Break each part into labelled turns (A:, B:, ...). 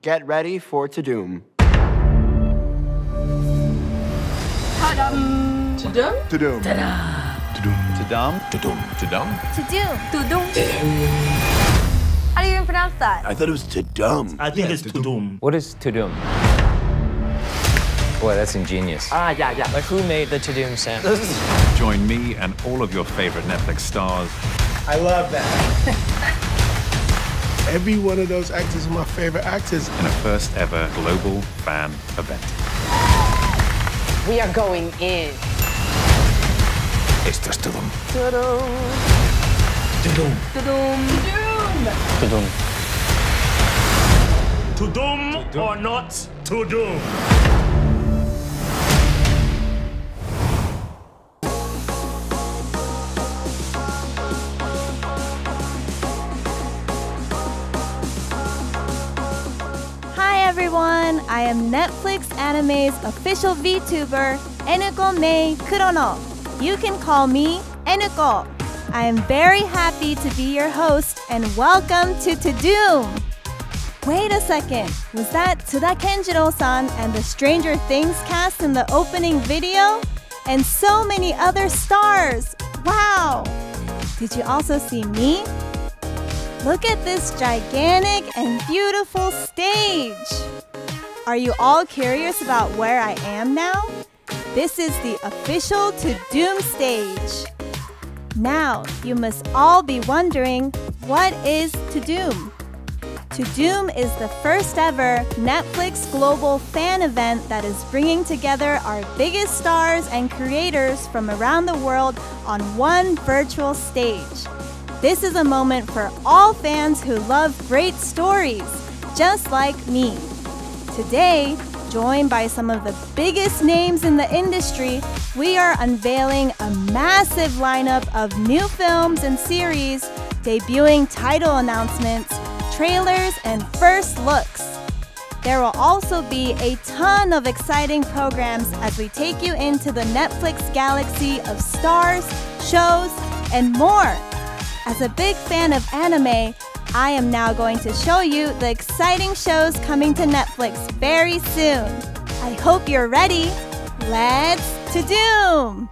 A: Get ready for Tudum.
B: Ta-dum!
C: Tudum?
A: Tudum.
D: Tudum.
E: Tudum.
C: Tudum?
B: How do you even pronounce that?
A: I thought it was Tudum.
D: I think it's Tudum.
E: What is Tudum? Boy, that's ingenious.
C: Yeah.
E: Like, who made the Tudum sound?
F: Join me and all of your favorite Netflix stars.
G: I love that. Every one of those actors is my favorite actors.
F: In a first ever global fan event.
B: We are going in.
F: Esto es Tudum.
D: Tudum. Tudum or not Tudum?
H: Hi everyone, I am Netflix Anime's official VTuber, Enuko Mei Kurono. You can call me Enuko. I am very happy to be your host and welcome to Tudum. Wait a second, was that Tsuda Kenjiro-san and the Stranger Things cast in the opening video? And so many other stars! Wow! Did you also see me? Look at this gigantic and beautiful stage! Are you all curious about where I am now? This is the official Tudum stage. Now, you must all be wondering, what is Tudum? Tudum is the first ever Netflix global fan event that is bringing together our biggest stars and creators from around the world on one virtual stage. This is a moment for all fans who love great stories, just like me. Today, joined by some of the biggest names in the industry, we are unveiling a massive lineup of new films and series, debuting title announcements, trailers, and first looks. There will also be a ton of exciting programs as we take you into the Netflix galaxy of stars, shows, and more. As a big fan of anime, I am now going to show you the exciting shows coming to Netflix very soon. I hope you're ready. Let's Tudum!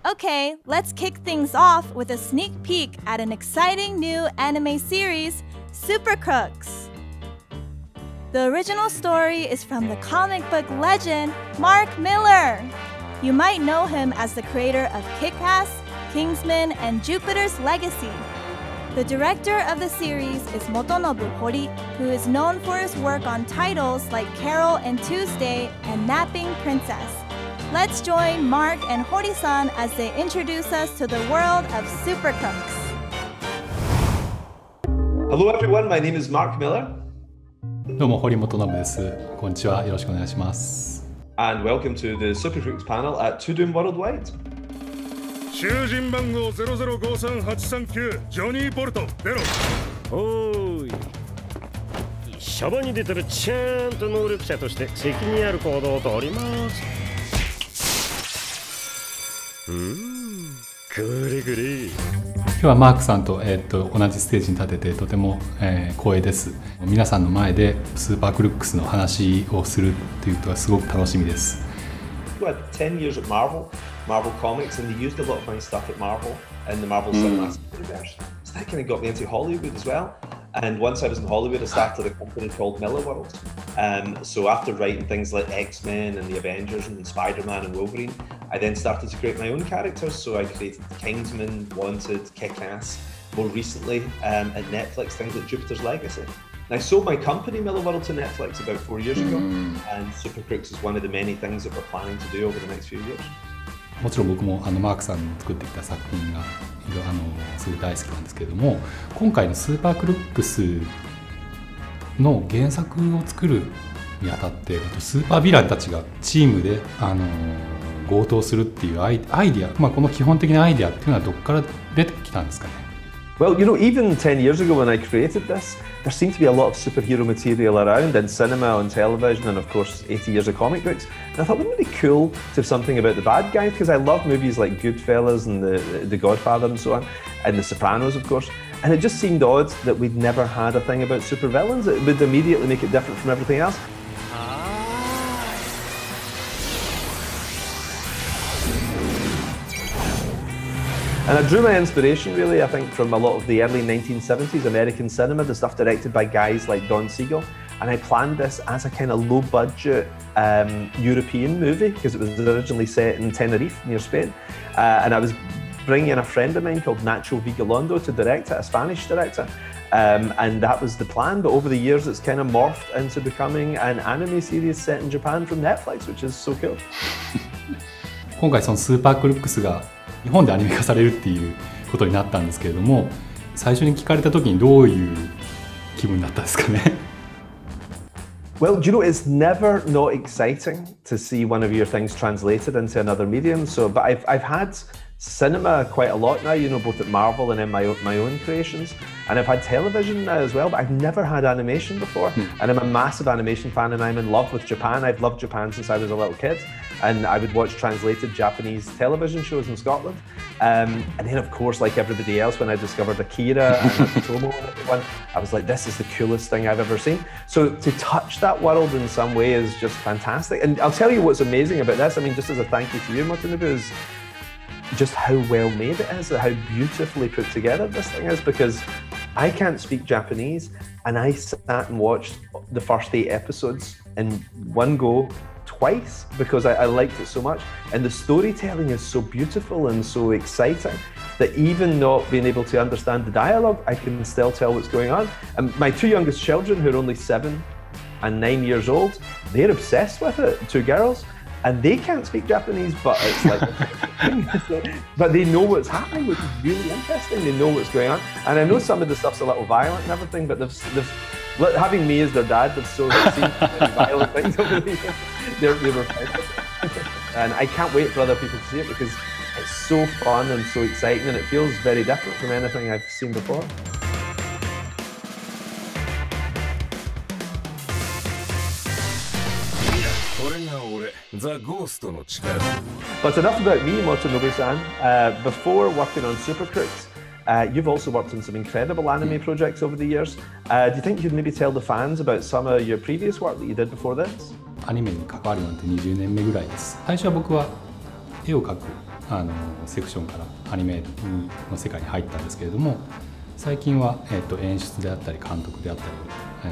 H: Okay, let's kick things off with a sneak peek at an exciting new anime series, Super Crooks. The original story is from the comic book legend Mark Millar. You might know him as the creator of Kick-Ass, Kingsman, and Jupiter's Legacy. The director of the series is Motonobu Hori, who is known for his work on titles like Carol and Tuesday and Napping Princess. Let's join Mark and Hori-san as they introduce us to the world of Super Crooks.
I: Hello everyone, my name is Mark Millar.
J: どうも堀本信です。こんにちは。よろしくお願いします。
I: And welcome to the Super Crooks panel at Tudum Worldwide.
D: 囚人番号0053839ジョニー・ボルト出ろ。おーい。シャバに出たらちゃんと能力者として責任ある行動をとります。グリグリ。
J: 今日はマークさんと、同じステージに立ててとても、光栄です。皆さんの前でスーパークルックスの話をするということがすごく楽しみです。
I: I had 10 years at Marvel Comics, and they used a lot of my stuff at Marvel and the Marvel Cinematic Universe. So that kind of got me into Hollywood as well. And once I was in Hollywood, I started a company called Millarworld. So after writing things like X-Men and the Avengers and Spider-Man and Wolverine, I then started to create my own characters. So I created Kingsman, Wanted, Kick-Ass. More recently, at Netflix, things like Jupiter's Legacy. And I sold my company Millarworld to Netflix about 4 years ago, and Super Crooks is one of the many things that we're planning to do over the next few years.
J: もちろん僕もマークさんの作ってきた作品がすごい大好きなんですけれども、今回のスーパークルックスの原作を作るにあたってスーパーヴィランたちがチームで強盗するっていうアイディア、この基本的なアイディアっていうのはどこから出てきたんですかね。
I: Well, you know, even 10 years ago when I created this, there seemed to be a lot of superhero material around in cinema, on television, and of course 80 years of comic books. And I thought, wouldn't it be cool to have something about the bad guys? Because I love movies like Goodfellas and the Godfather and so on, and The Sopranos, of course. And it just seemed odd that we'd never had a thing about supervillains. It would immediately make it different from everything else. And I drew my inspiration, really, I think, from a lot of the early 1970s American cinema, the stuff directed by guys like Don Siegel. And I planned this as a kind of low-budget European movie, because it was originally set in Tenerife, near Spain. And I was bringing in a friend of mine called Nacho Vigalondo to direct it, a Spanish director. And that was the plan, but over the years it's kind of morphed into becoming an anime series set in Japan from Netflix, which is so cool.
J: 今回そのスーパークルックスが日本でアニメ化されるっていうことになったんですけれども、最初に聞かれた時にどういう気分だったんですかね。
I: Well, do you know, it's never not exciting to see one of your things translated into another medium. But I've had cinema quite a lot now, you know, both at Marvel and in my own creations. And I've had television now as well, but I've never had animation before. And I'm a massive animation fan, and I'm in love with Japan. I've loved Japan since I was a little kid. And I would watch translated Japanese television shows in Scotland. And then, of course, like everybody else, when I discovered Akira and Tomo and everyone, I was like, this is the coolest thing I've ever seen. So to touch that world in some way is just fantastic. And I'll tell you what's amazing about this, I mean, just as a thank you to you, Motonobu, is just how well made it is, how beautifully put together this thing is, because I can't speak Japanese, and I sat and watched the first 8 episodes in one go twice because I liked it so much. And the storytelling is so beautiful and so exciting that even not being able to understand the dialogue, I can still tell what's going on. And my 2 youngest children, who are only 7 and 9 years old, they're obsessed with it, 2 girls. And they can't speak Japanese, but it's like, but they know what's happening, which is really interesting. They know what's going on. And I know some of the stuff's a little violent and everything, but they've having me as their dad, they've seen many violent things over the years. They were perfect. And I can't wait for other people to see it because it's so fun and so exciting, and it feels very different from anything I've seen before. But enough about me, Motonobu-san. Before working on Super Crooks, you've also worked on some incredible anime projects over the years. Do you think you'd maybe tell the fans about some of your previous work that you did before this?
J: アニメに関わるなんて20年目ぐらいです。最初は僕は絵を描くセクションからアニメの世界に入ったんですけれども、最近は、演出であったり監督であったり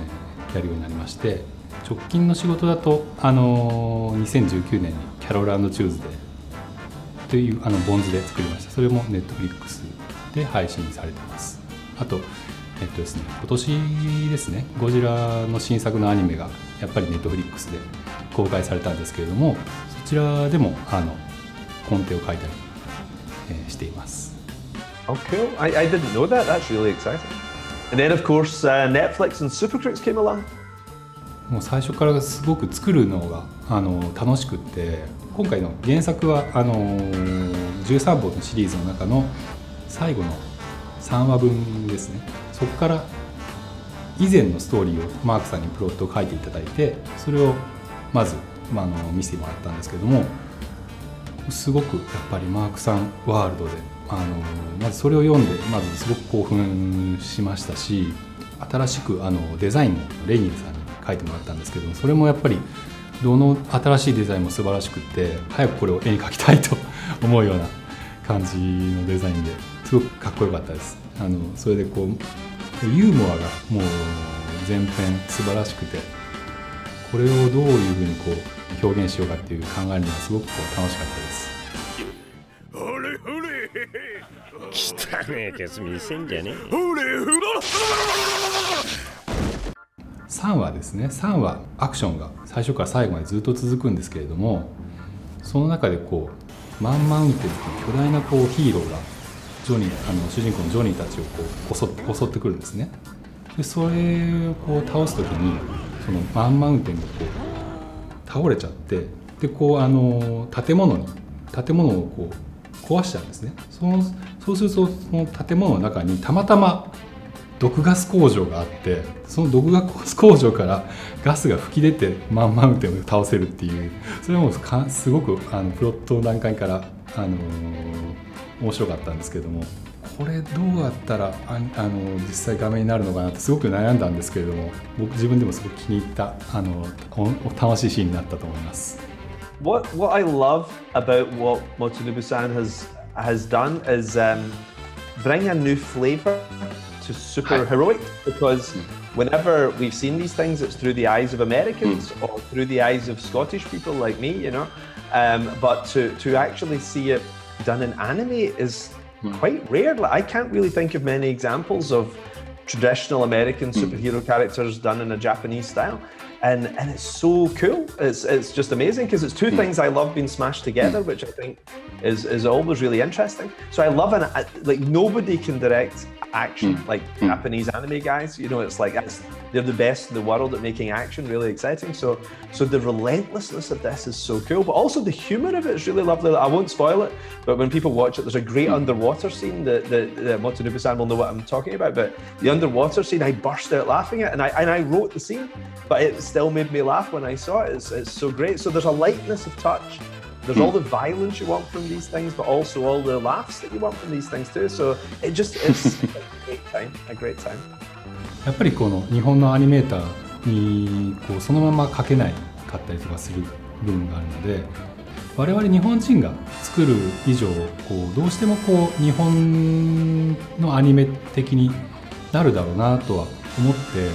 J: を、やるようになりまして、直近の仕事だと2019年にキャロル&チューズデーというボンズで作りました。それもネットフリックスで配信されています。あとですね、今年ですね、ゴジラの新作のアニメがやっぱりネットフリックスで公開されたんですけれども、そちらでもコンテを書いたり、しています。
I: Oh, cool. I didn't know that. That's really exciting. And then, of course, Netflix and Super Crooks came along.
J: もう最初からすごく作るのが楽しくって、今回の原作は13本のシリーズの中の最後の3話分ですね。そこから以前のストーリーをマークさんにプロットを書いていただいて、それをまず、見せてもらったんですけども、すごくやっぱりマークさんワールドでまずそれを読んでまずすごく興奮しましたし、新しくデザインもレイニーさんに書いてもらったんですけども、それもやっぱりどの新しいデザインも素晴らしくって早くこれを絵に描きたいと思うような感じのデザインですごくかっこよかったです。それでこうユーモアがもう全編素晴らしくて、これをどういうふうにこう表現しようかっていう考えるのがすごく楽しかったです。
D: ほれほれ汚ねえケツ見せんじゃねえ。
J: 3話ですね。3話アクションが最初から最後までずっと続くんですけれども、その中でこうマンマウンテンっていう巨大なこうヒーローが主人公のジョニーたちをこう襲ってくるんですね。でそれをこう倒す時にそのマンマウンテンがこう倒れちゃって、でこう建物をこう壊しちゃうんですね。そうするとその建物の中にたまたま毒ガス工場があって、その毒ガス工場からガスが噴き出てマンマウンテンを倒せるっていう、それもすごくプロットの段階から面白かったんですけども、これどうやったら実際画面になるのかなってすごく悩んだんですけれども、僕自分でもすごく気に入った楽しいシーンになったと思います。
I: What I love about what Motonobu-san has done is bring a new flavor to superheroic, because whenever we've seen these things, it's through the eyes of Americans or through the eyes of Scottish people like me, you know. But to actually see it done in anime is quite rare. Like, I can't really think of many examples of traditional American superhero characters done in a Japanese style. And it's so cool. It's just amazing because it's two things I love being smashed together, which I think is always really interesting. So I love like nobody can direct action like Japanese anime guys. You know, it's like they're the best in the world at making action really exciting. So the relentlessness of this is so cool, but also the humor of it is really lovely. I won't spoil it, but when people watch it, there's a great underwater scene that Motonobu-san will know what I'm talking about. But the underwater scene, I burst out laughing at, and I wrote the scene, but it still made me laugh when I saw it. It's so great. So there's a lightness of touch. There's all the violence you want from these things, but also all the laughs that you want from these things too. So it's a great time.
J: やっぱりこの日本のアニメーターにこうそのまま描けないかったりとかする部分があるので、我々日本人が作る以上こうどうしてもこう日本のアニメ的になるだろうなとは思って、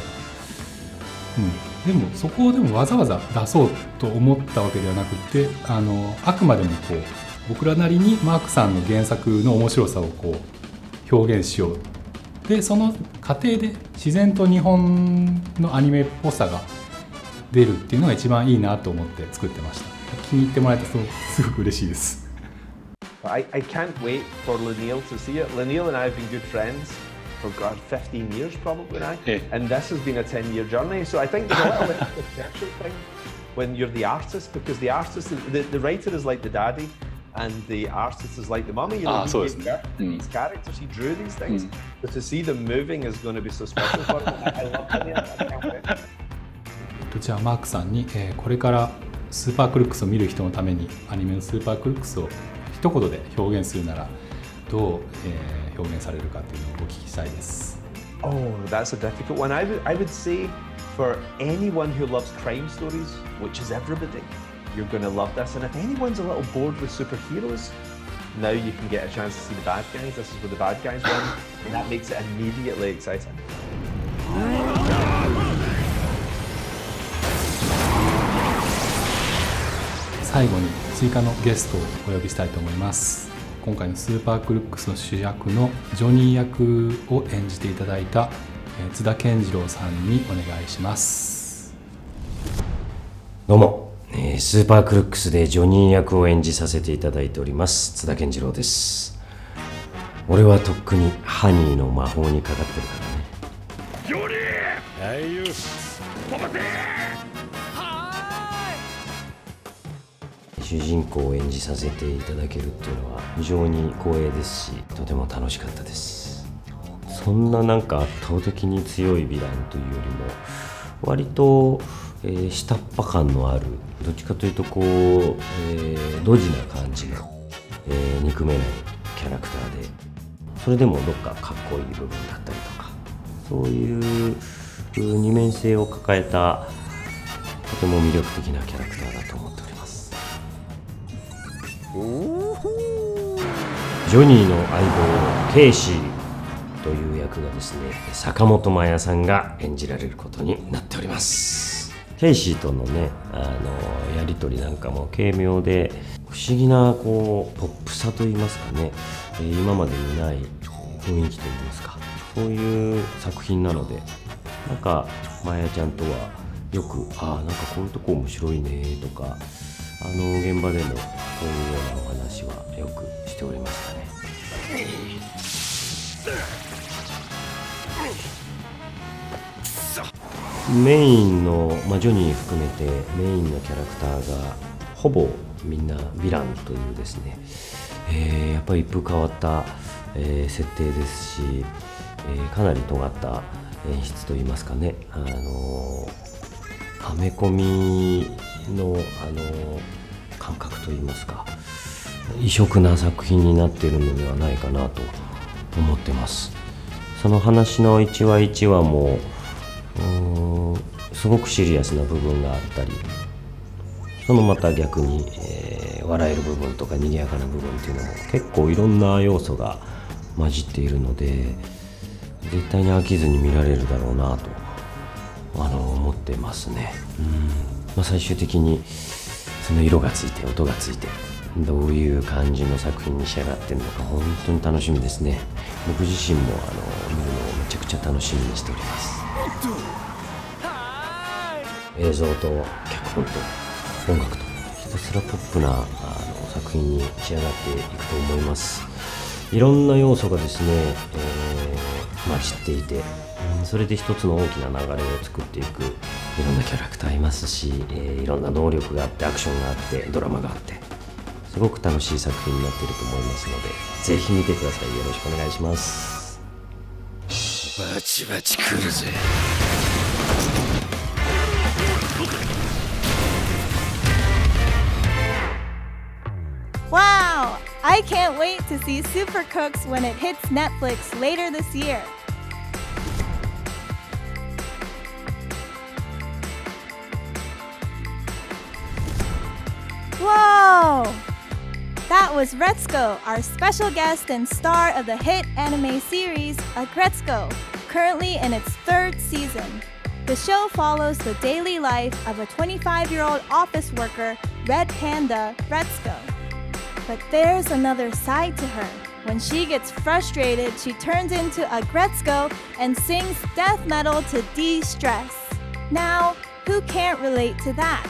J: でもそこをでもわざわざ出そうと思ったわけではなくて、あくまでもこう僕らなりにマークさんの原作の面白さをこう表現しよう。でその過程で自然と日本のアニメっぽさが出るっていうのが一番いいなと思って作ってました。気に入ってもらえたらすごく嬉しいです。
I: I can't wait for Lanil to see it. Lanil and I have been good friends for 15 years probably now, and this has been a 10-year journey. So I think there's a little bit of a special thing when you're the artist, because the artist, the writer is like the daddy, and the artist is like the mummy. You know, he gave birth to these characters, he drew these things. But to see them moving is going to be so special for him. I love it. I can't wait.
J: じゃあマークさんに、これからスーパークルックスを見る人のためにアニメのスーパークルックスを一言で表現するならどう、表現されるかというのをお聞きしたいです。
I: Oh, that's a difficult one. I would say for anyone who loves crime stories, which is everybody, you're going to love this. And if anyone's a little bored with superheroes, now you can get a chance to see the bad guys. This is where the bad guys win, and that makes it immediately exciting.
J: 最後に追加のゲストをお呼びしたいと思います。今回のスーパークルックスの主役のジョニー役を演じていただいた津田健次郎さんにお願いします。
C: どうも、スーパークルックスでジョニー役を演じさせていただいております津田健次郎です。俺はとっくにハニーの魔法にかかってるからね。
D: ジョニー、ああいうパパテー。
C: 主人公を演じさせていただけるっていうのは非常に光栄ですし、とても楽しかったです。そんななんか圧倒的に強いヴィランというよりも割と、下っ端感のある、どっちかというとこう、ドジな感じの、憎めないキャラクターで、それでもどっかかっこいい部分だったりとか、そういう二面性を抱えたとても魅力的なキャラクターだと思っております。ジョニーの相棒ケイシーという役がですね、坂本真綾さんが演じられることになっております。ケイシーとのね、やり取りなんかも軽妙で不思議なこうポップさといいますかね、今までにない雰囲気といいますか、そういう作品なので、なんか真綾ちゃんとはよくなんかこういうとこ面白いねとか、現場でもそういうようなお話はよくしておりましたね。メインの、ジョニー含めてメインのキャラクターがほぼみんなヴィランというですね、やっぱり一風変わった、設定ですし、かなり尖った演出といいますかね、アメコミの、感覚といいますか、異色な作品になっているのではないかなと思ってます。その話の一話一話もすごくシリアスな部分があったり、そのまた逆に、笑える部分とか賑やかな部分っていうのも結構いろんな要素が混じっているので、絶対に飽きずに見られるだろうなと思ってますね。最終的にその色がついて音がついてどういう感じの作品に仕上がってるのか本当に楽しみですね。僕自身も見るのをめちゃくちゃ楽しみにしております。映像と脚本と音楽とひたすらポップな作品に仕上がっていくと思います。いろんな要素がですね、混じっていて、それで一つの大きな流れを作っていくいろんなキャラクターいますし、いろんな能力があってアクションがあってドラマがあって、すごく楽しい作品になっていると思いますので、ぜひ見てください。よろしくお願いします。
D: バチバチ来るぜ。
H: Wow! I can't wait to see Super Cooks when it hits Netflix later this year. Whoa! That was Retsuko, our special guest and star of the hit anime series Aggretsuko, currently in its 3rd season. The show follows the daily life of a 25-year-old office worker, Red Panda Retsuko. But there's another side to her. When she gets frustrated, she turns into Aggretsuko and sings death metal to de-stress. Now, who can't relate to that?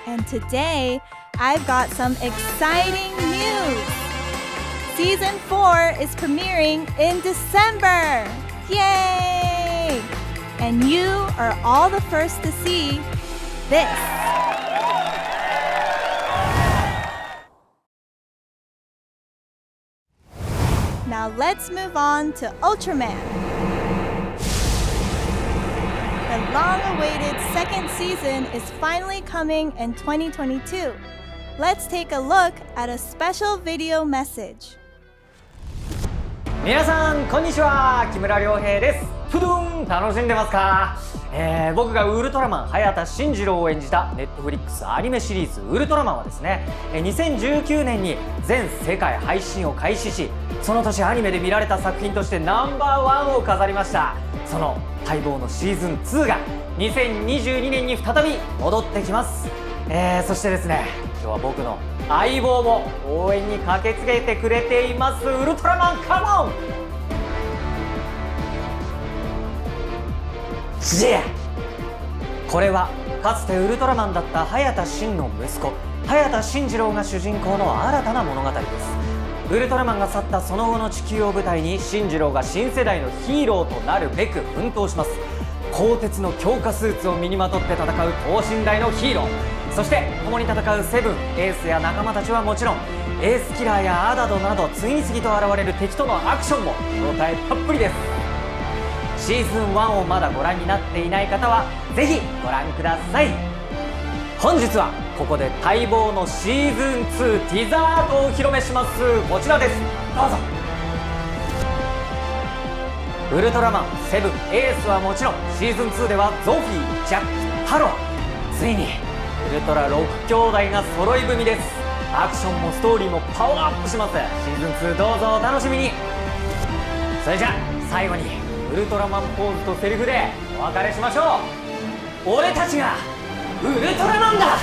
H: And today, I've got some exciting news! Season 4 is premiering in December! Yay! And you are all the first to see this. Now let's move on to Ultraman. The long-awaited 2nd season is finally coming in 2022. Let's take a look at a special video message.
E: 皆さんこんにちは、木村良平です。ふどん楽しんでますか？僕がウルトラマン早田慎二郎を演じた Netflix アニメシリーズウルトラマンはですね、2019年に全世界配信を開始し、その年アニメで見られた作品としてナンバー1を飾りました。その待望のシーズン2が2022年に再び戻ってきます。そしてですね、今日は僕の相棒も応援に駆けつけてくれています。ウルトラマンカモンこれはかつてウルトラマンだった早田真の息子早田慎二郎が主人公の新たな物語です。ウルトラマンが去ったその後の地球を舞台に慎二郎が新世代のヒーローとなるべく奮闘します。鋼鉄の強化スーツを身にまとって戦う等身大のヒーロー、そして共に戦うセブン、エースや仲間たちはもちろんエースキラーやアダドなど次々と現れる敵とのアクションも見応えたっぷりです。シーズン1をまだご覧になっていない方はぜひご覧ください。本日はここで待望のシーズン2ティザーアートをお披露目します。こちらです。どうぞ。ウルトラマンセブンエースはもちろん、シーズン2ではゾフィー、ジャック、タロー、ついにウルトラ6兄弟が揃い踏みです。アクションもストーリーもパワーアップします。シーズン2どうぞお楽しみに。それじゃあ最後にウルトラマンポーズとセリフでお別れしましょう。俺たちがウルトラマンだ。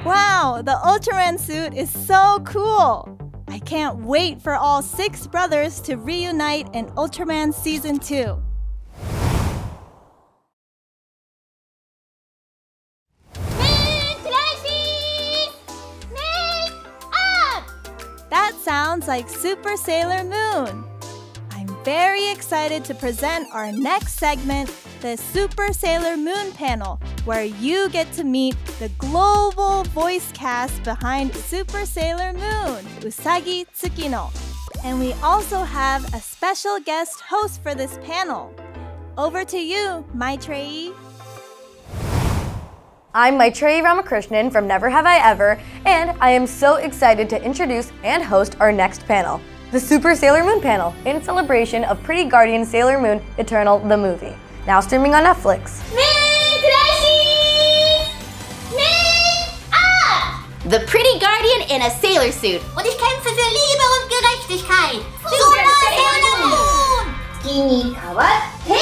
H: Wow, the Ultraman suit is so cool! I can't wait for all 6 brothers to reunite in Ultraman Season 2. That sounds like Super Sailor Moon. I'm very excited to present our next segment, the Super Sailor Moon panel, where you get to meet the global voice cast behind Super Sailor Moon, Usagi Tsukino. And we also have a special guest host for this panel. Over to you, Maitreyi.
B: I'm Maitreyi Ramakrishnan from Never Have I Ever, and I am so excited to introduce and host our next panel, the Super Sailor Moon panel, in celebration of Pretty Guardian Sailor Moon Eternal the movie, now streaming on Netflix.
K: The Pretty Guardian in a sailor suit. Und ich kämpfe für Liebe und Gerechtigkeit. Super Sailor Moon! 月に変わって、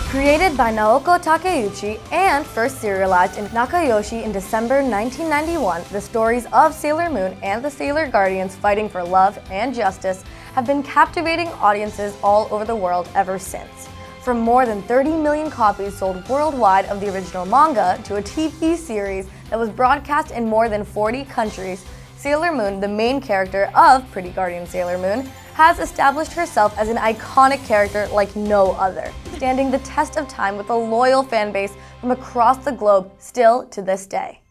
B: Created by Naoko Takeuchi and first serialized in Nakayoshi in December 1991, the stories of Sailor Moon and the Sailor Guardians fighting for love and justice have been captivating audiences all over the world ever since. From more than 30 million copies sold worldwide of the original manga to a TV series that was broadcast in more than 40 countries, Sailor Moon, the main character of Pretty Guardian Sailor Moon, has established herself as an iconic character like no other, standing the test of time with a loyal fan base from across the globe still to this day.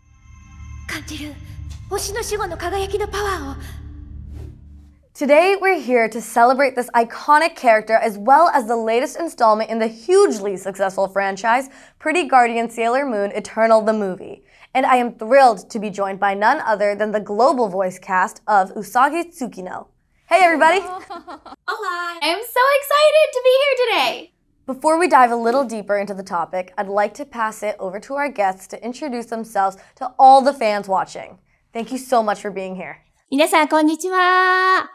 B: Today we're here to celebrate this iconic character as well as the latest installment in the hugely successful franchise, Pretty Guardian Sailor Moon Eternal the movie. And I am thrilled to be joined by none other than the global voice cast of Usagi Tsukino. Hey everybody!
K: Hola! I'm so excited to be here today!
B: Before we dive a little deeper into the topic, I'd like to pass it over to our guests to introduce themselves to all the fans watching. Thank you so much for being here.
L: 皆さんこんにちは。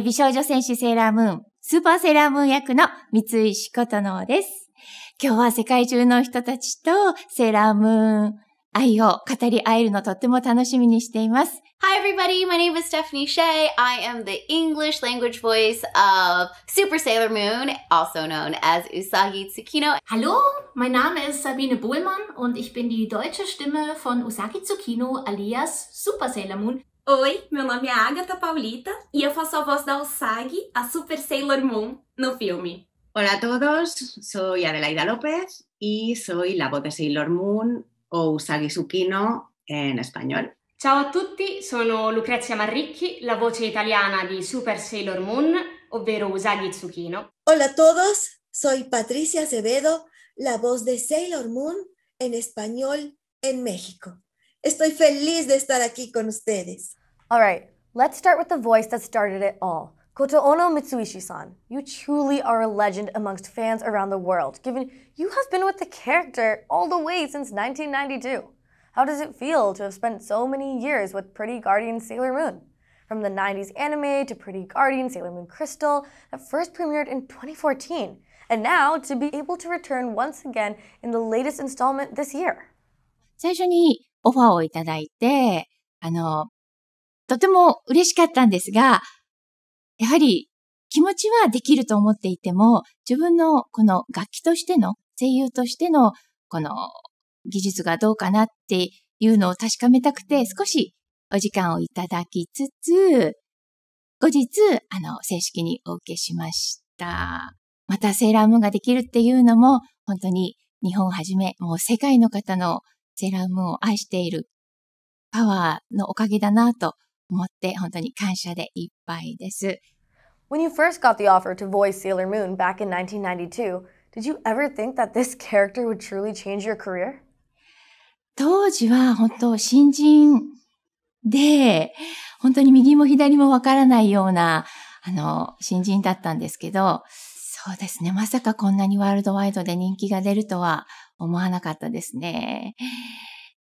L: 美少女戦士セーラームーン、スーパーセーラームーン役の三石琴乃です。今日は世界中の人たちとセーラームーン愛を語り合えるのとっても楽しみにしています。
K: Hi everybody, my name is Stephanie Shea. I am the English language voice of Super Sailor Moon, also known as Usagi Tsukino.
M: Hallo, mein Name ist Sabine Bohlmann und ich bin die deutsche Stimme von Usagi Tsukino alias Super Sailor Moon.
N: Oi, meu nome é Agatha Paulita e eu faço a voz da Usagi, a Super Sailor Moon, no filme.
O: Hola a todos, soy Adelaida López y soy la voz de Sailor Moon o Usagi Tsukino en español.
P: Ciao a tutti, sono Lucrezia Marricchi, la voce italiana di Super Sailor Moon, ovvero Usagi Tsukino.
Q: Hola a todos, soy Patricia Acevedo, la voz de Sailor Moon en español en México. Estoy feliz de estar aquí con ustedes.
B: All right, let's start with the voice that started it all. Koto Ono Mitsuishi-san, you truly are a legend amongst fans around the world, given you have been with the character all the way since 1992. How does it feel to have spent so many years with Pretty Guardian Sailor Moon? From the 90s anime to Pretty Guardian Sailor Moon Crystal that first premiered in 2014, and now to be able to return once again in the latest installment this year.
L: 最初にオファーをいただいて、とても嬉しかったんですが、やはり気持ちはできると思っていても、自分のこの楽器としての、声優としてのこの技術がどうかなっていうのを確かめたくて、少しお時間をいただきつつ、後日、正式にお受けしました。またセーラームーンができるっていうのも、本当に日本をはじめ、もう世界の方のセーラームーンを愛しているパワーのおかげだなと思って、本当に感謝でいっぱいです。
B: When you first got the offer to voice Sailor Moon back in 1992, did you ever think that this character would truly change your career?
L: 当時は本当新人で、本当に右も左もわからないような、新人だったんですけど、そうですね。まさかこんなにワールドワイドで人気が出るとは思わなかったですね。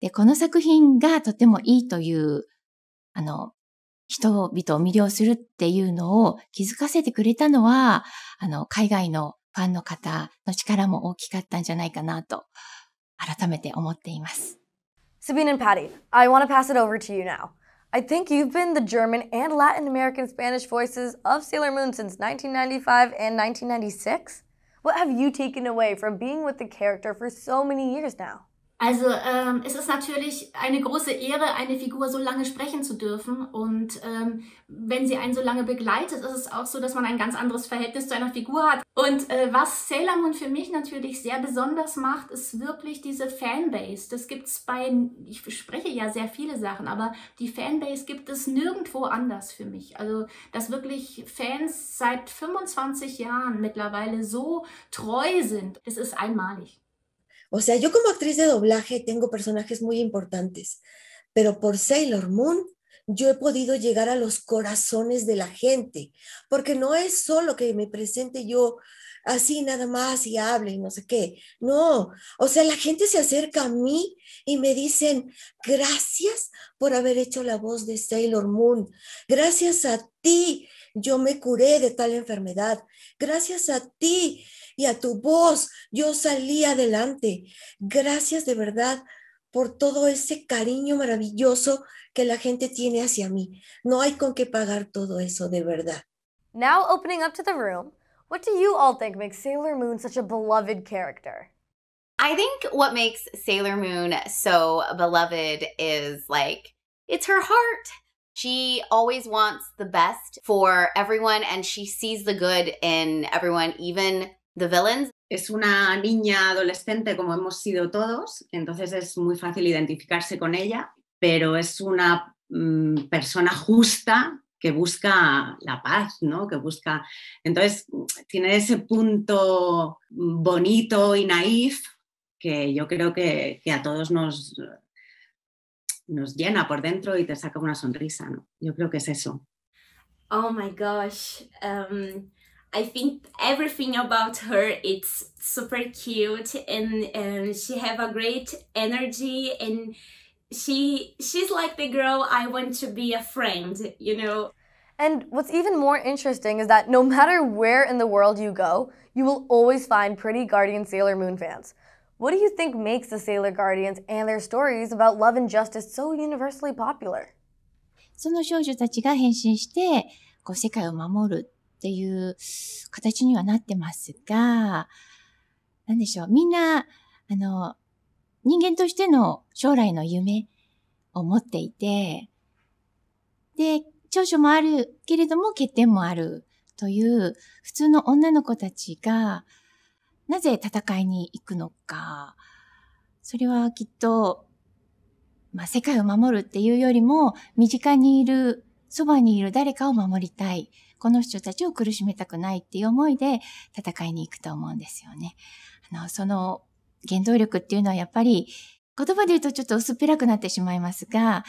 L: で、この作品がとてもいいという、人々を魅了するっていうのを気づかせてくれたのは、海外のファンの方の力も大きかったんじゃないかなと、改めて思っています。
B: Sabine and Patty, I want to pass it over to you now. I think you've been the German and Latin American Spanish voices of Sailor Moon since 1995 and 1996. What have you taken away from being with the character for so many years now?
M: Also es ist natürlich eine große Ehre, eine Figur so lange sprechen zu dürfen und wenn sie einen so lange begleitet, ist es auch so, dass man ein ganz anderes Verhältnis zu einer Figur hat. Und was Sailor Moon für mich natürlich sehr besonders macht, ist wirklich diese Fanbase. Das gibt's ich spreche ja sehr viele Sachen, aber die Fanbase gibt es nirgendwo anders für mich. Also dass wirklich Fans seit 25 Jahren mittlerweile so treu sind, das ist einmalig.
Q: O sea, yo como actriz de doblaje tengo personajes muy importantes, pero por Sailor Moon yo he podido llegar a los corazones de la gente, porque no es solo que me presente yo así nada más y hable y no sé qué. No, o sea, la gente se acerca a mí y me dicen, gracias por haber hecho la voz de Sailor Moon. Gracias a ti yo me curé de tal enfermedad. Gracias a ti y a tu voz yo salí adelante. Gracias de verdad por todo ese cariño maravilloso que la gente tiene hacia mí. No hay con qué pagar todo eso, de verdad.
B: Now opening up to the room, what do you all think makes Sailor Moon such a beloved character?
O: I think what makes Sailor Moon so beloved is it's her heart. She always wants the best for everyone and she sees the good in everyone, even the villains. Es una niña adolescente como hemos sido todos, entonces es muy fácil identificarse con ella, pero es una persona justa que busca la paz, ¿no? Que busca... Entonces tiene ese punto bonito y naif que yo creo que a todos nos llena por dentro y te saca una sonrisa, ¿no? Yo creo que es eso.
N: Oh my gosh. I think everything about her it's super cute and she have a great energy and she's like the girl I want to be a friend, you know.
B: And what's even more interesting is that no matter where in the world you go, you will always find Pretty Guardian Sailor Moon fans. What do you think makes the Sailor Guardians and their stories about love and justice so universally popular?
L: その少女たちが変身して、世界を守るっていう形にはなってますが、なんでしょう。みんな、人間としての将来の夢を持っていて、で、長所もあるけれども欠点もあるという普通の女の子たちが、なぜ戦いに行くのか。それはきっと、世界を守るっていうよりも、身近にいる、そばにいる誰かを守りたい。この人たちを苦しめたくないっていう思いで戦いに行くと思うんですよね。その原動力っていうのはやっぱり、言葉で言うとちょっと薄っぺらくなってしまいますが、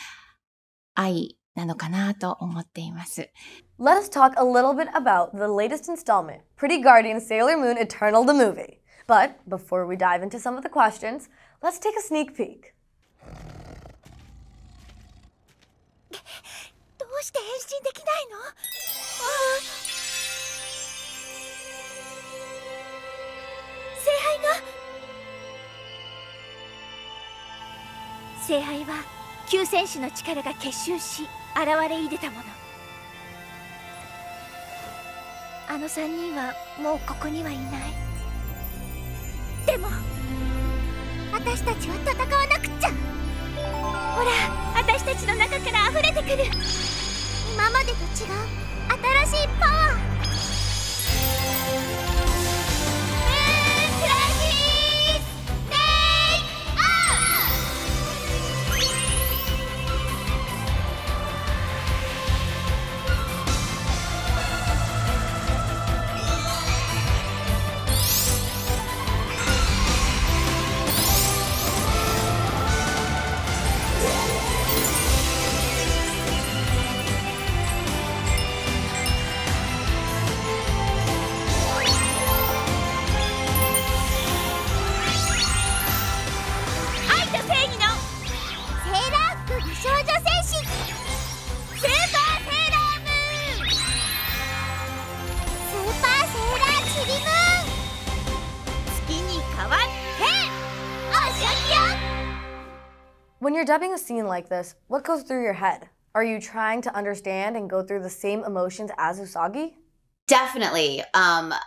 L: 愛なのかなと思っています。
B: Let us talk a little bit about the latest installment, Pretty Guardian Sailor Moon Eternal the movie. But before we dive into some of the questions, let's take a sneak peek.
H: どうして変身できないの？聖杯は救世主の力が結集し現れ出たもの。あの3人はもうここにはいない。でも私たちは戦わなくっちゃ。ほら、私たちの中から溢れてくる今までと違う新しいパワー。クライシス！
B: When you're dubbing a scene like this, what goes through your head? Are you trying to understand and go through the same emotions as Usagi?
O: Definitely.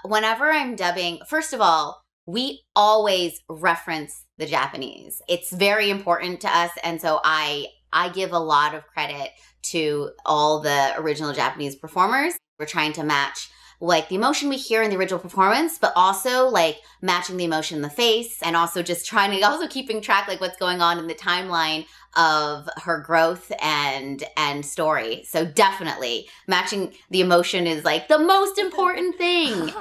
O: Whenever I'm dubbing, first of all, we always reference the Japanese. It's very important to us, and so I give a lot of credit to all the original Japanese performers. We're trying to match like the emotion we hear in the original performance, but also like matching the emotion in the face, and also just trying to also keeping track like what's going on in the timeline of her growth and story. So definitely matching the emotion is like the most important thing.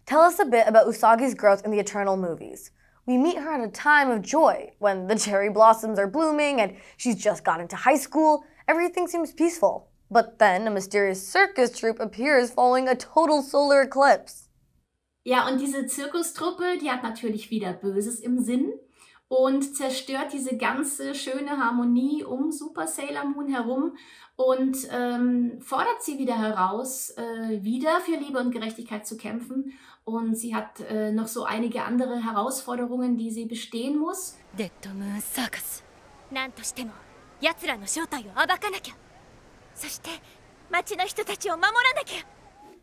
B: Tell us a bit about Usagi's growth in the Eternal movies. We meet her at a time of joy when the cherry blossoms are blooming and she's just got into high school. Everything seems peaceful. But then a mysterious circus troupe appears following a total solar eclipse.
M: Ja, und diese Zirkustruppe, die hat natürlich wieder Böses im Sinn und zerstört diese ganze schöne Harmonie um Super Sailor Moon herum und fordert sie wieder heraus, wieder für Liebe und Gerechtigkeit zu kämpfen. Und sie hat noch so einige andere Herausforderungen, die sie bestehen muss.
R: Dead Moon Circus. なんとしても奴らの正体を暴かなきゃ。そして町の人たちを守らなきゃ。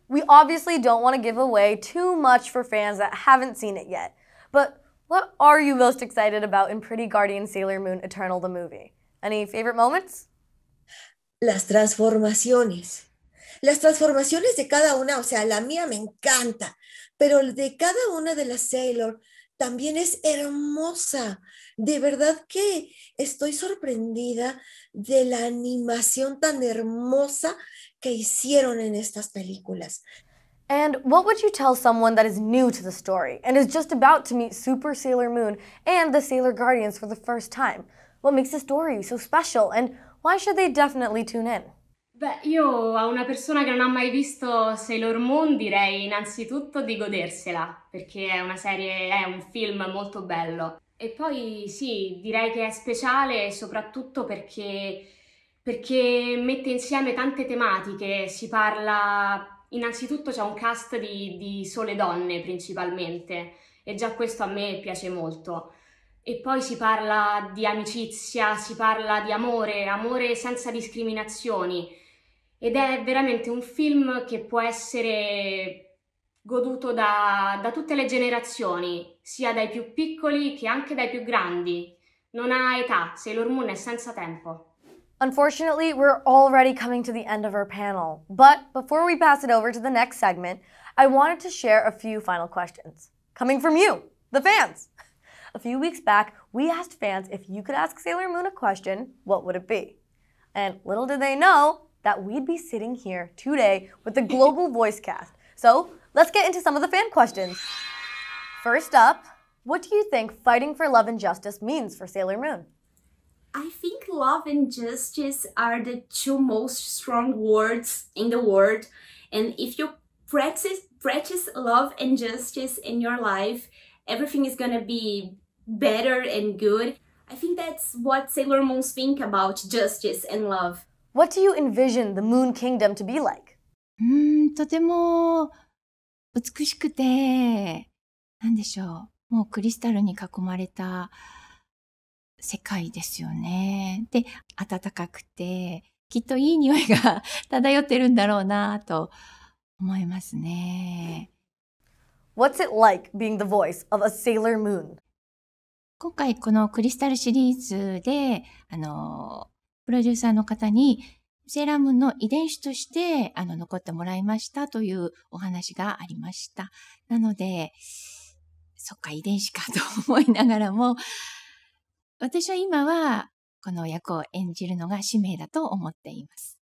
B: We obviously don't want to give away too much for fans that haven't seen it yet. But what are you most excited about in Pretty Guardian Sailor Moon Eternal the movie? Any favorite moments?
Q: Las transformaciones. Las transformaciones de cada una, o sea, la mía me encanta, pero de cada una de las Sailor también es hermosa. De verdad que estoy sorprendida de la animación tan hermosa que hicieron en estas películas.
B: And what would you tell someone that is new to the story and is just about to meet Super Sailor Moon and the Sailor Guardians for the first time? What makes the story so special and why should they definitely tune in?
P: Beh, io a una persona che non ha mai visto Sailor Moon direi innanzitutto di godersela, perché è una serie, è un film molto bello. E poi sì, direi che è speciale soprattutto perché mette insieme tante tematiche, si parla, innanzitutto c'è un cast di sole donne principalmente, e già questo a me piace molto. E poi si parla di amicizia, si parla di amore senza discriminazioni. Ed è veramente un film che può essere goduto da tutte le generazioni, sia dai più piccoli che anche dai più grandi. Non ha età, Sailor Moon è senza tempo.
B: Unfortunately, we're already coming to the end of our panel. But before we pass it over to the next segment, I wanted to share a few final questions. Coming from you, the fans. A few weeks back, we asked fans if you could ask Sailor Moon a question, what would it be? And little did they know that we'd be sitting here today with the global voice cast. So let's get into some of the fan questions. First up, what do you think fighting for love and justice means for Sailor Moon?
N: I think love and justice are the two most strong words in the world. And if you practice love and justice in your life, everything is gonna be better and good. I think that's what Sailor Moons think about justice and love.
B: What do you envision the Moon Kingdom to be like?
L: とても美しくて、なんでしょう。もうクリスタルに囲まれた世界ですよね。で、暖かくて、きっといい匂いが漂ってるんだろうなと思いますね。
B: What's it like being the voice of a Sailor Moon?
L: 今回このクリスタルシリーズで、プロデューサーの方にセーラームーンの遺伝子として残ってもらいましたというお話がありました。なので、そっか遺伝子かと思いながらも、私は今はこの役を演じるのが使命だと思っています。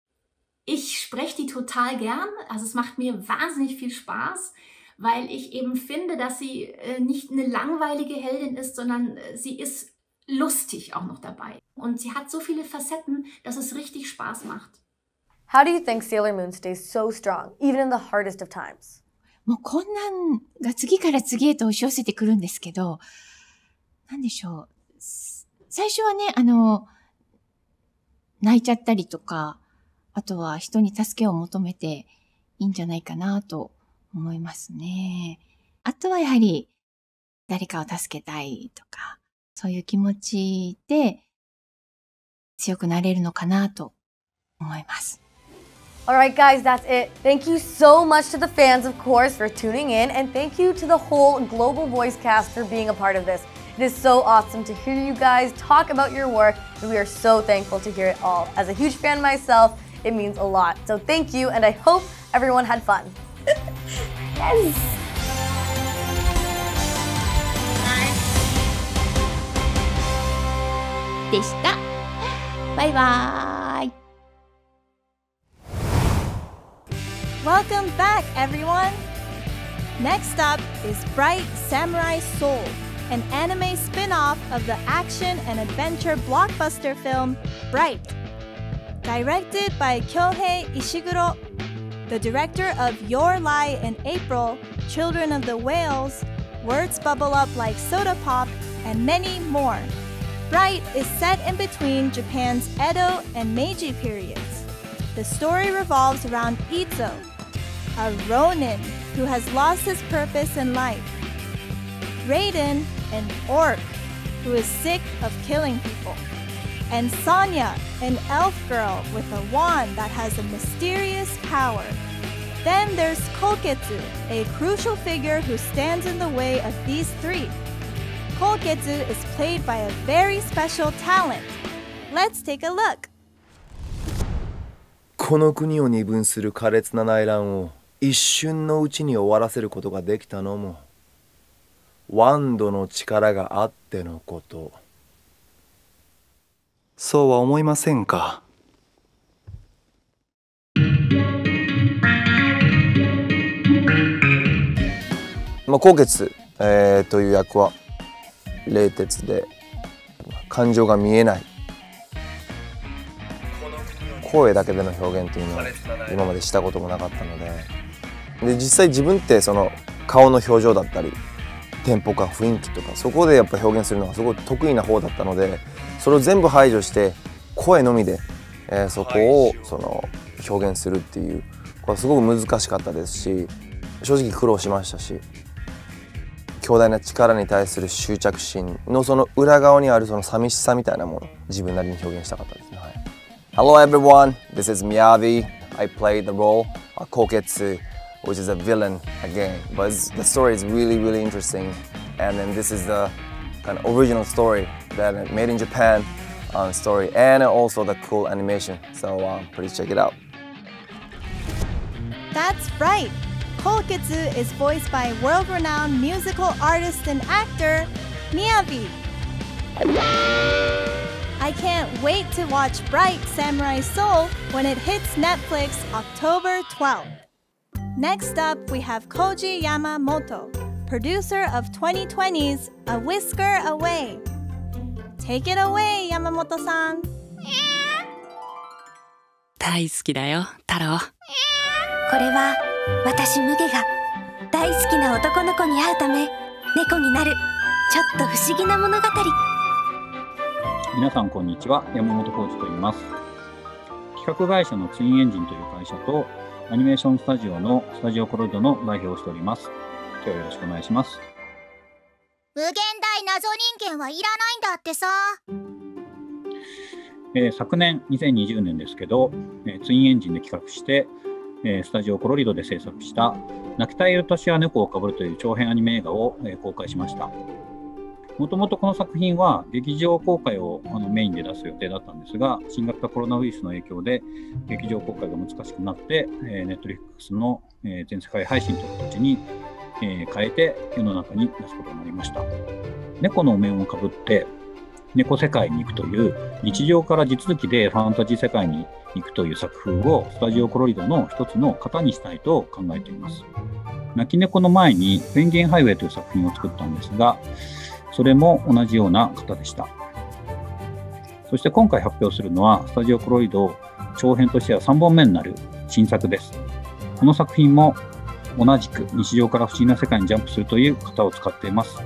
M: Ich spreche die total gern, also es macht mir wahnsinnig viel Spaß, weil ich eben finde, dass sie nicht eine langweilige Heldin ist, sondern sie ist lustig auch noch dabei. Und sie hat so viele Facetten, dass es richtig Spaß macht.
B: How do you think Sailor Moon stays so strong, even in the hardest of times?
L: もう困難が次から次へと押し寄せてくるんですけど、なんでしょう。最初はね、泣いちゃったりとか、あとは人に助けを求めていいんじゃないかなと思いますね。あとはやはり誰かを助けたいとか、そういう気持ちで強くなれるのかなと思います。
B: Alright guys, that's it. Thank you so much to the fans, of course, for tuning in, and thank you to the whole Global Voice cast for being a part of this. It is so awesome to hear you guys talk about your work, and we are so thankful to hear it all. As a huge fan myself, it means a lot. So thank you, and I hope everyone had fun.
N: Yes!
L: でした。バイバーイ。
H: Welcome back, everyone! Next up is Bright Samurai Soul, an anime spin-off of the action and adventure blockbuster film Bright. Directed by Kyohei Ishiguro, the director of Your Lie in April, Children of the Whales, Words Bubble Up Like Soda Pop, and many more. Bright is set in between Japan's Edo and Meiji periods. The story revolves around Izo, a ronin who has lost his purpose in life. Raiden, an orc who is sick of killing people. And Sonya, an elf girl with a wand that has a mysterious power. Then there's Koketsu, a crucial figure who stands in the way of these three. Koketsu is played by a very special talent. Let's take a look.
S: この国を二分する苛烈な内乱を一瞬のうちに終わらせることができたのもワンドの力があってのこと。そうは思いませんか。高血、という役は冷徹で感情が見えない声だけでの表現というのを今までしたこともなかったので、実際自分ってその顔の表情だったりテンポ感雰囲気とかそこでやっぱ表現するのがすごい得意な方だったので、それを全部排除して声のみで、そこをその表現するっていうこれはすごく難しかったですし、正直苦労しましたし、強大な力に対する執着心のその裏側にあるその寂しさみたいなものを自分なりに表現したかったですね。はい、Hello everyone, this is Miyavi. I played the role of Koketsu, which is a villain again. But the story is really, really interesting. And then this is the kind of original story that made in Japan story, and also the cool animation. So please check it out.
H: That's right. Koketsu is voiced by world-renowned musical artist and actor Miyavi. I can't wait to watch Bright Samurai Soul when it hits Netflix October 12th. Next up, we have Koji Yamamoto, producer of 2020's A Whisker Away. Take it away, Yamamoto-san.
T: 大好きだよ、太郎。
R: これは私ムゲが大好きな男の子に会うため猫になるちょっと不思議な物語。
U: 皆さんこんにちは、山本浩二と言います。企画会社のツインエンジンという会社とアニメーションスタジオのスタジオコロイドの代表をしております。今日はよろしくお願いします。
K: 無限大謎人間はいらないんだってさ。
U: 昨年2020年ですけど、ツインエンジンで企画してスタジオコロリドで制作した泣きたい私は猫をかぶるという長編アニメ映画を公開しました。もともとこの作品は劇場公開をメインで出す予定だったんですが、新型コロナウイルスの影響で劇場公開が難しくなって、Netflix の全世界配信という形に変えて世の中に出すことになりました。猫のお面をかぶって猫世界に行くという日常から地続きでファンタジー世界に行くという作風をスタジオコロリドの一つの型にしたいと考えています。泣き猫の前にペンギンハイウェイという作品を作ったんですが、それも同じような型でした。そして今回発表するのはスタジオコロリド長編としては3本目になる新作です。この作品も同じく日常から不思議な世界にジャンプするという型を使っています。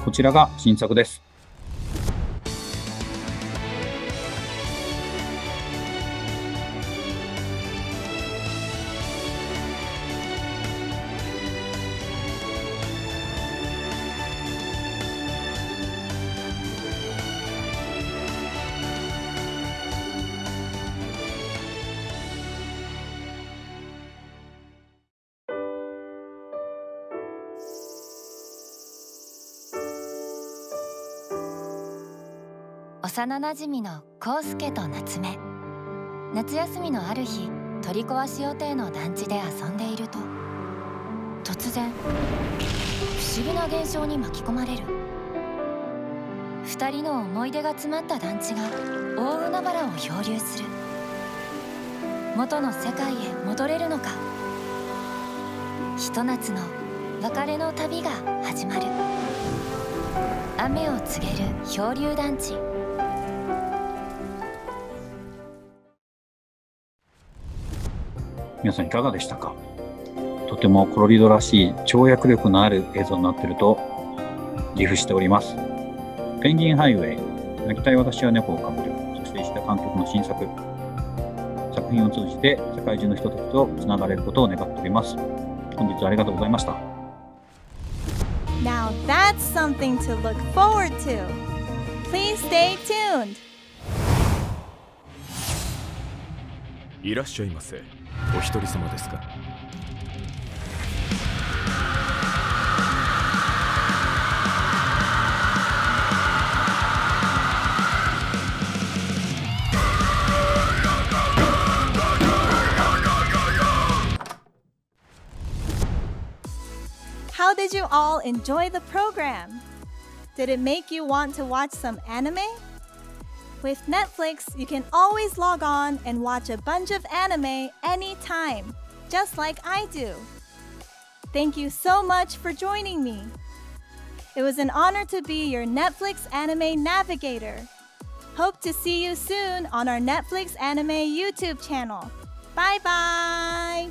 U: こちらが新作です。
A: 幼なじみのコウスケと夏目。夏休みのある日、取り壊し予定の団地で遊んでいると、突然不思議な現象に巻き込まれる。2人の思い出が詰まった団地が大海原を漂流する。元の世界へ戻れるのか。ひと夏の別れの旅が始まる。雨を告げる漂流団地。
U: 皆さんいかがでしたか？とてもコロリドらしい跳躍力のある映像になっていると自負しております。ペンギンハイウェイ、泣きたい私は猫をかぶる、そして石田監督の新作、作品を通じて世界中の人たちとつながれることを願っております。本日はありがとうございました。
H: Now that's something to look forward to. Please stay tuned.
V: いらっしゃいませ。お一人様ですか
H: ？How did you all enjoy the program? Did it make you want to watch some anime? With Netflix, you can always log on and watch a bunch of anime anytime, just like I do. Thank you so much for joining me. It was an honor to be your Netflix anime navigator. Hope to see you soon on our Netflix anime YouTube channel. Bye bye!